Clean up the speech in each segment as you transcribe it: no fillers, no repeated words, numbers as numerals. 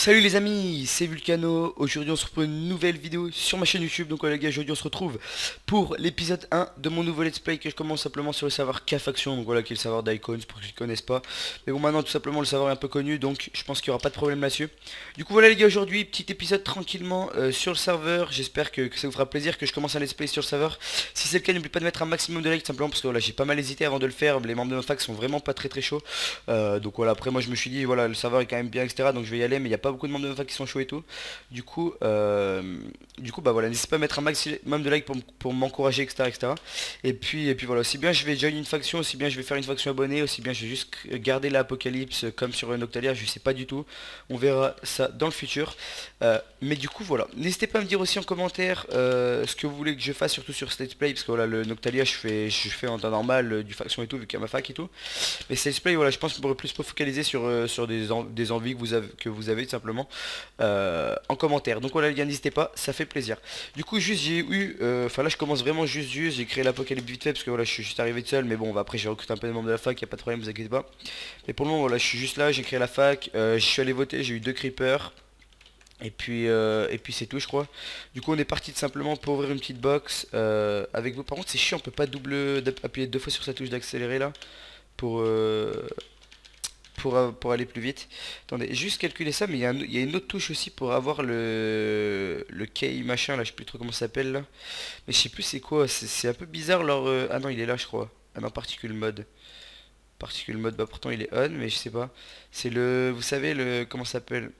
Salut les amis, c'est Vulcano. Aujourd'hui on se retrouve pour une nouvelle vidéo sur ma chaîne YouTube. Donc les gars, aujourd'hui on se retrouve pour l'épisode 1 de mon nouveau let's play que je commence simplement sur le serveur K-Faction. Donc voilà, qui est le serveur d'Icons pour ceux qui ne connaissent pas. Mais bon, maintenant tout simplement le serveur est un peu connu, donc je pense qu'il n'y aura pas de problème là-dessus. Du coup voilà les gars, aujourd'hui petit épisode tranquillement sur le serveur. J'espère que ça vous fera plaisir que je commence un let's play sur le serveur. Si c'est le cas, n'oubliez pas de mettre un maximum de likes simplement parce que voilà, j'ai pas mal hésité avant de le faire. Les membres de ma fac sont vraiment pas très chauds. Donc voilà, après moi je me suis dit voilà, le serveur est quand même bien, etc. Donc je vais y aller, mais il n'y a pas beaucoup de membres de ma fac qui sont chauds et tout. Du coup, bah voilà, n'hésitez pas à mettre un maximum de likes pour m'encourager, etc., etc. Et puis voilà, aussi bien je vais join une faction, aussi bien je vais faire une faction abonnée, aussi bien je vais juste garder l'Apocalypse comme sur Noctalia, je sais pas du tout. On verra ça dans le futur. Mais du coup voilà, n'hésitez pas à me dire aussi en commentaire ce que vous voulez que je fasse, surtout sur ce let's play, parce que voilà, le Noctalia je fais en temps normal du faction et tout, vu qu'il y a ma fac et tout. Mais ce let's play, voilà, je pense qu'on pourrait plus se focaliser sur des envies que vous avez tout simplement en commentaire. Donc voilà les gars, n'hésitez pas, ça fait plaisir. Du coup juste j'ai eu, enfin là je commence vraiment juste, j'ai créé l'Apocalypse vite fait parce que voilà je suis juste arrivé tout seul. Mais bon, après j'ai recruté un peu de membres de la fac, y a pas de problème, vous inquiétez pas. Mais pour le moment voilà, je suis juste là, j'ai créé la fac, je suis allé voter, j'ai eu 2 creepers. Et puis c'est tout je crois. Du coup on est parti tout simplement pour ouvrir une petite box avec vous. Par contre c'est chiant, on peut pas appuyer 2 fois sur sa touche d'accélérer là pour, pour aller plus vite. Attendez, juste calculer ça, mais il y a une autre touche aussi pour avoir le key machin là, je sais plus trop comment ça s'appelle là. Mais je sais plus c'est quoi, c'est un peu bizarre leur... Ah non, il est là je crois. Ah non, particule mode. Particule mode, bah pourtant il est on, mais je sais pas. C'est le... Vous savez le... Comment ça s'appelle?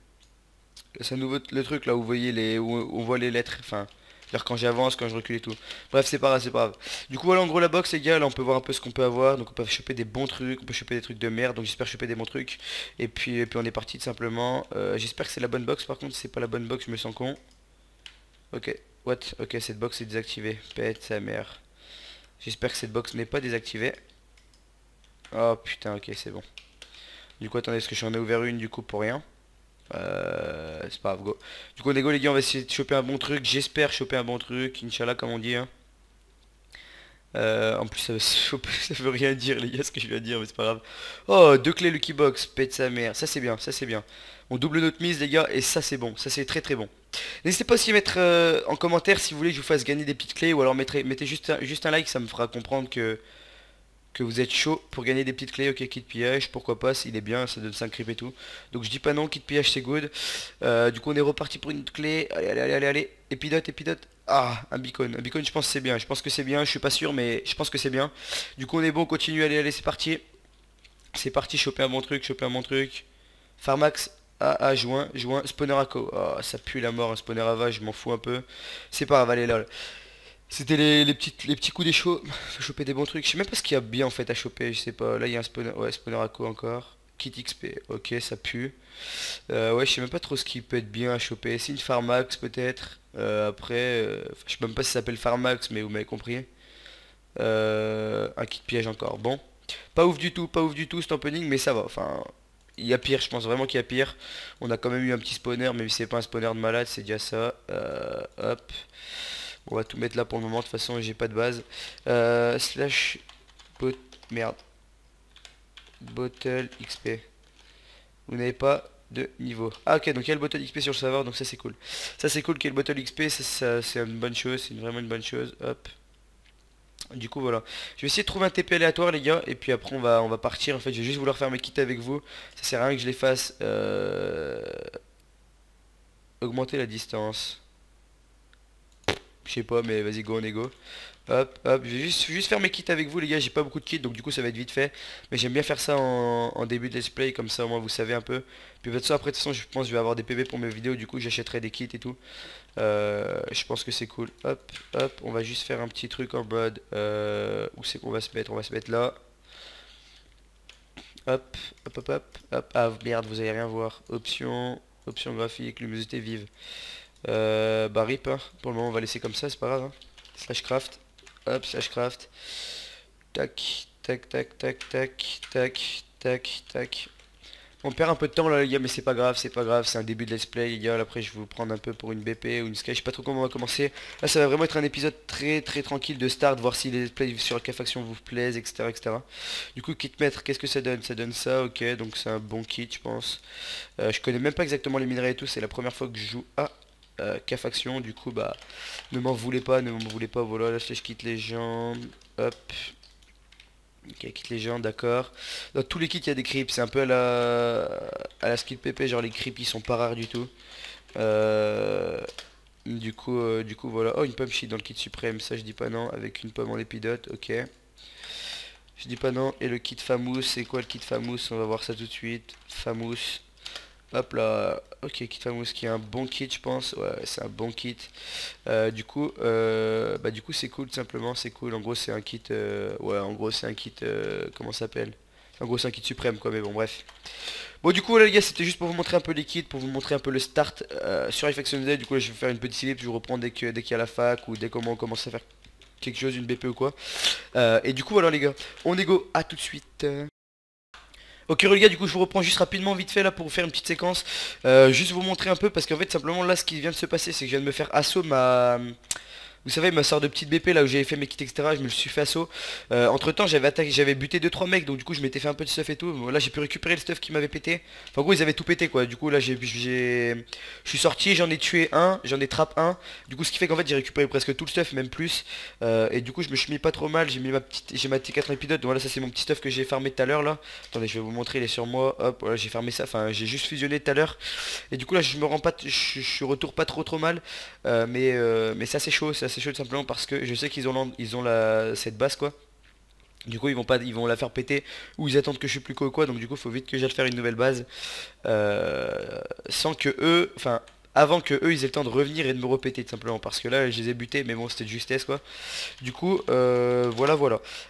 C'est un nouveau le truc là où vous voyez où on voit les lettres, enfin, c'est-à-dire quand j'avance, quand je recule et tout. Bref, c'est pas grave, c'est pas grave. Du coup voilà en gros la box les gars, là on peut voir un peu ce qu'on peut avoir. Donc on peut choper des bons trucs, on peut choper des trucs de merde, donc j'espère choper des bons trucs. Et puis on est parti tout simplement. J'espère que c'est la bonne box, par contre si c'est pas la bonne box je me sens con. Ok, what? Ok, cette box est désactivée, pète sa mère. J'espère que cette box n'est pas désactivée. Oh putain, ok c'est bon. Du coup attendez, est-ce que j'en ai ouvert une du coup pour rien? C'est pas grave, go. Du coup on est go les gars, on va essayer de choper un bon truc. J'espère choper un bon truc, Inch'Allah comme on dit hein. En plus ça veut rien dire les gars ce que je viens de dire, mais c'est pas grave. Oh, 2 clés Lucky Box, pète sa mère. Ça c'est bien, ça c'est bien. On double notre mise les gars, et ça c'est bon, ça c'est très bon. N'hésitez pas aussi à mettre en commentaire si vous voulez que je vous fasse gagner des petites clés, ou alors mettez juste un like, ça me fera comprendre que vous êtes chaud pour gagner des petites clés. Ok, kit pillage, pourquoi pas, s'il est bien, ça donne 5 creep et tout. Donc je dis pas non, kit pillage c'est good. Du coup on est reparti pour une autre clé. Allez. Épidote. Ah, un beacon. Un beacon je pense que c'est bien. Je pense que c'est bien, je suis pas sûr mais je pense que c'est bien. Du coup on est bon, on continue, allez, c'est parti. C'est parti, choper un bon truc, Pharmax. Ah, joint, spawner à co. Ah, ça pue la mort, un spawner à va, je m'en fous un peu. C'est pas grave, allez là. C'était les petits coups des chauds. Faut choper des bons trucs. Je sais même pas ce qu'il y a bien en fait à choper. Je sais pas. Là il y a un spawner. Ouais, spawner à co encore. Kit XP. Ok, ça pue. Ouais, je sais même pas trop ce qui peut être bien à choper. C'est une Pharmax peut-être. Après, je sais même pas si ça s'appelle Pharmax, mais vous m'avez compris. Un kit piège encore. Bon. Pas ouf du tout ce opening, mais ça va. Enfin, il y a pire, je pense vraiment qu'il y a pire. On a quand même eu un petit spawner, même si c'est pas un spawner de malade, c'est déjà ça. Hop. On va tout mettre là pour le moment, de toute façon j'ai pas de base. Slash bot... Merde. Bottle XP. Vous n'avez pas de niveau. Ah ok, donc il y a le bottle XP sur le serveur, donc ça c'est cool. Ça c'est cool qu'il y ait le bottle XP, c'est une bonne chose, c'est vraiment une bonne chose. Hop. Du coup voilà. Je vais essayer de trouver un TP aléatoire les gars, et puis après on va partir. En fait, je vais juste vouloir faire mes kits avec vous. Ça sert à rien que je les fasse. Augmenter la distance. Je sais pas, mais vas-y, go, on est go. Hop, je vais juste faire mes kits avec vous les gars, j'ai pas beaucoup de kits donc du coup ça va être vite fait. Mais j'aime bien faire ça en début de let's play, comme ça au moins vous savez un peu. Puis de toute après de toute façon je pense que je vais avoir des PV pour mes vidéos, du coup j'achèterai des kits et tout. Je pense que c'est cool. Hop, on va juste faire un petit truc en mode... où c'est qu'on va se mettre? On va se mettre là. Hop. Ah merde, vous allez rien voir. Option graphique, luminosité vive. Bah rip hein. Pour le moment on va laisser comme ça, c'est pas grave hein. Slash craft. Hop, slash craft. Tac. On perd un peu de temps là les gars, mais c'est pas grave, c'est un début de let's play les gars. Après je vais vous prendre un peu pour une BP ou une Sky, je sais pas trop comment on va commencer. Là ça va vraiment être un épisode très tranquille de start, voir si les let's play sur K-Faction vous plaisent, etc. Du coup kit maître, qu'est-ce que ça donne? Ça donne ça, ok, donc c'est un bon kit je pense. Je connais même pas exactement les minerais et tout, c'est la première fois que je joue à K-Faction, du coup bah ne m'en voulez pas, voilà, là je quitte les gens, hop. Ok, quitte les gens, d'accord. Dans tous les kits, il y a des creeps. C'est un peu à la skill PP. Genre, les creeps, ils sont pas rares du tout. Euh, du coup, voilà. Oh, une pomme shit dans le kit suprême. Ça, je dis pas non. Avec une pomme en épidote. Ok. Je dis pas non. Et le kit famous. C'est quoi le kit famous? On va voir ça tout de suite. Famous. Hop là. Ok, kit famous qui est un bon kit, je pense. Ouais, c'est un bon kit. Du coup c'est cool tout simplement, c'est cool. En gros c'est un kit, ouais en gros c'est un kit, comment ça s'appelle? En gros c'est un kit suprême quoi, mais bon bref. Bon du coup là les gars c'était juste pour vous montrer un peu les kits, pour vous montrer un peu le start sur Infection Z. Du coup là je vais faire une petite slip, je vous reprends dès qu'il y a la fac ou dès qu'on commence à faire quelque chose, une BP ou quoi. Et du coup voilà les gars, on est go, à tout de suite. Ok les gars, du coup je vous reprends juste rapidement vite fait là pour vous faire une petite séquence. Juste vous montrer un peu parce qu'en fait simplement là ce qui vient de se passer c'est que je viens de me faire assaut ma... Vous savez ma sorte de petite BP là où j'avais fait mes kits etc, je me le suis fait assaut. Entre temps j'avais buté 2-3 mecs, donc du coup je m'étais fait un peu de stuff et tout. Bon, là j'ai pu récupérer le stuff qui m'avait pété. Enfin en gros ils avaient tout pété quoi. Du coup là je suis sorti, j'en ai tué un, j'en ai trap un. Du coup ce qui fait qu'en fait j'ai récupéré presque tout le stuff, même plus. Et du coup je me suis mis pas trop mal, j'ai ma T4 épidote. Voilà, ça c'est mon petit stuff que j'ai farmé tout à l'heure là. Attendez, je vais vous montrer, il est sur moi. Hop, voilà, j'ai farmé ça, enfin j'ai juste fusionné tout à l'heure. Et du coup là je me rends pas, je retourne pas trop mal. Mais c'est assez chaud tout simplement parce que je sais qu'ils ont cette base quoi. Du coup ils vont la faire péter ou ils attendent que je suis plus quoi, donc du coup faut vite que j'aille faire une nouvelle base, sans que eux, enfin avant que eux ils aient le temps de revenir et de me repéter tout simplement parce que là je les ai butés, mais bon c'était de justesse quoi. Du coup voilà.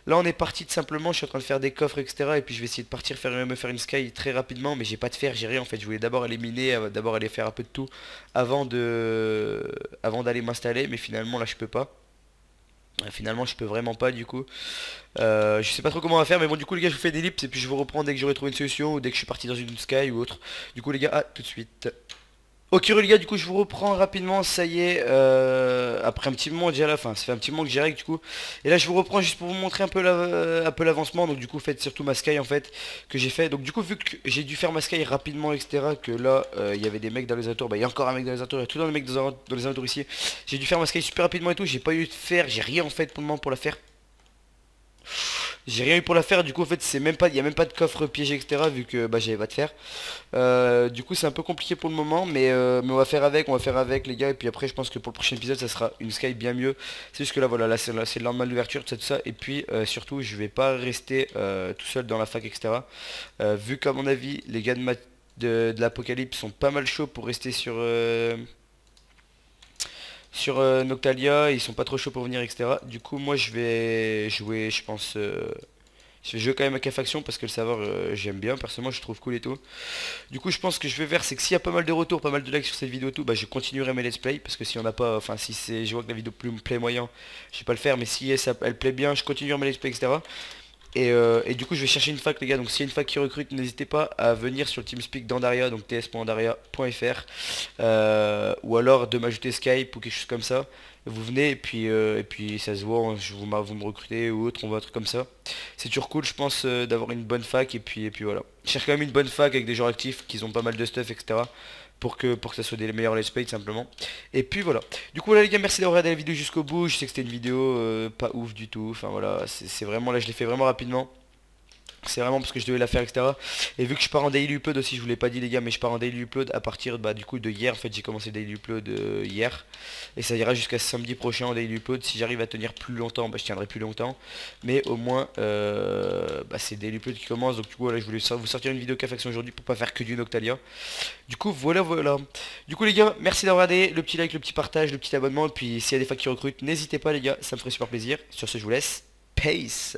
Là on est parti tout simplement, je suis en train de faire des coffres etc, et puis je vais essayer de partir me faire une sky très rapidement, mais j'ai pas de fer, j'ai rien en fait. Je voulais d'abord aller miner, d'abord aller faire un peu de tout avant d'aller m'installer, mais finalement là je peux pas. Finalement je peux vraiment pas du coup. Je sais pas trop comment on va faire, mais bon du coup les gars je vous fais des lips et puis je vous reprends dès que j'aurai trouvé une solution ou dès que je suis parti dans une sky ou autre. Du coup les gars, à tout de suite. Ok les gars, du coup je vous reprends rapidement, ça y est, après un petit moment déjà à la fin, ça fait un petit moment que j'ai règle du coup. Et là je vous reprends juste pour vous montrer un peu l'avancement, donc du coup faites surtout ma sky en fait, que j'ai fait. Donc du coup vu que j'ai dû faire ma sky rapidement etc, que là il y avait des mecs dans les alentours, bah il y a encore un mec dans les alentours, il y a tout dans les mecs dans les alentours ici. J'ai dû faire ma sky super rapidement et tout, j'ai pas eu de fer, j'ai rien en fait pour le moment pour la faire. J'ai rien eu pour la faire, du coup en fait c'est même pas, il y a même pas de coffre piégé etc vu que bah j'avais pas de fer. Du coup c'est un peu compliqué pour le moment, mais on va faire avec les gars, et puis après je pense que pour le prochain épisode ça sera une sky bien mieux. C'est juste que là voilà, là c'est le lendemain de l'ouverture, tout ça, et puis surtout je vais pas rester tout seul dans la fac etc. Vu qu'à mon avis les gars de l'Apocalypse sont pas mal chauds pour rester sur Noctalia, ils sont pas trop chauds pour venir etc. Du coup moi je vais jouer, je pense, je vais jouer quand même à K-Faction parce que le serveur j'aime bien, personnellement je trouve cool et tout. Du coup je pense que je vais faire, c'est que s'il y a pas mal de retours, pas mal de likes sur cette vidéo et tout, bah je continuerai mes let's play, parce que si on n'a pas, enfin si c'est, je vois que la vidéo me plaît moyen, je vais pas le faire, mais si elle plaît bien, je continuerai mes let's play etc. Et du coup je vais chercher une fac les gars, donc s'il y a une fac qui recrute, n'hésitez pas à venir sur le TeamSpeak d'Andaria, donc ts.andaria.fr, ou alors de m'ajouter Skype ou quelque chose comme ça. Vous venez et puis ça se voit, vous me recrutez ou autre, on voit un truc comme ça. C'est toujours cool je pense d'avoir une bonne fac, et puis voilà. Je cherche quand même une bonne fac avec des gens actifs qui ont pas mal de stuff etc. Pour que ça soit des meilleurs let's play tout simplement. Et puis voilà. Du coup là les gars, merci d'avoir regardé la vidéo jusqu'au bout. Je sais que c'était une vidéo pas ouf du tout. Enfin voilà, c'est vraiment là je l'ai fait vraiment rapidement. C'est vraiment parce que je devais la faire etc. Et vu que je pars en daily upload aussi, je vous l'ai pas dit les gars, mais je pars en daily upload à partir bah, du coup de hier. En fait j'ai commencé daily upload hier. Et ça ira jusqu'à samedi prochain en daily upload. Si j'arrive à tenir plus longtemps, bah, je tiendrai plus longtemps. Mais au moins bah, c'est daily upload qui commence. Donc du coup voilà, je voulais vous sortir une vidéo K-Faction aujourd'hui pour pas faire que du Noctalia. Du coup voilà. Du coup les gars, merci d'avoir regardé. Le petit like, le petit partage, le petit abonnement. Et puis s'il y a des facs qui recrutent, n'hésitez pas les gars, ça me ferait super plaisir. Sur ce je vous laisse. Peace.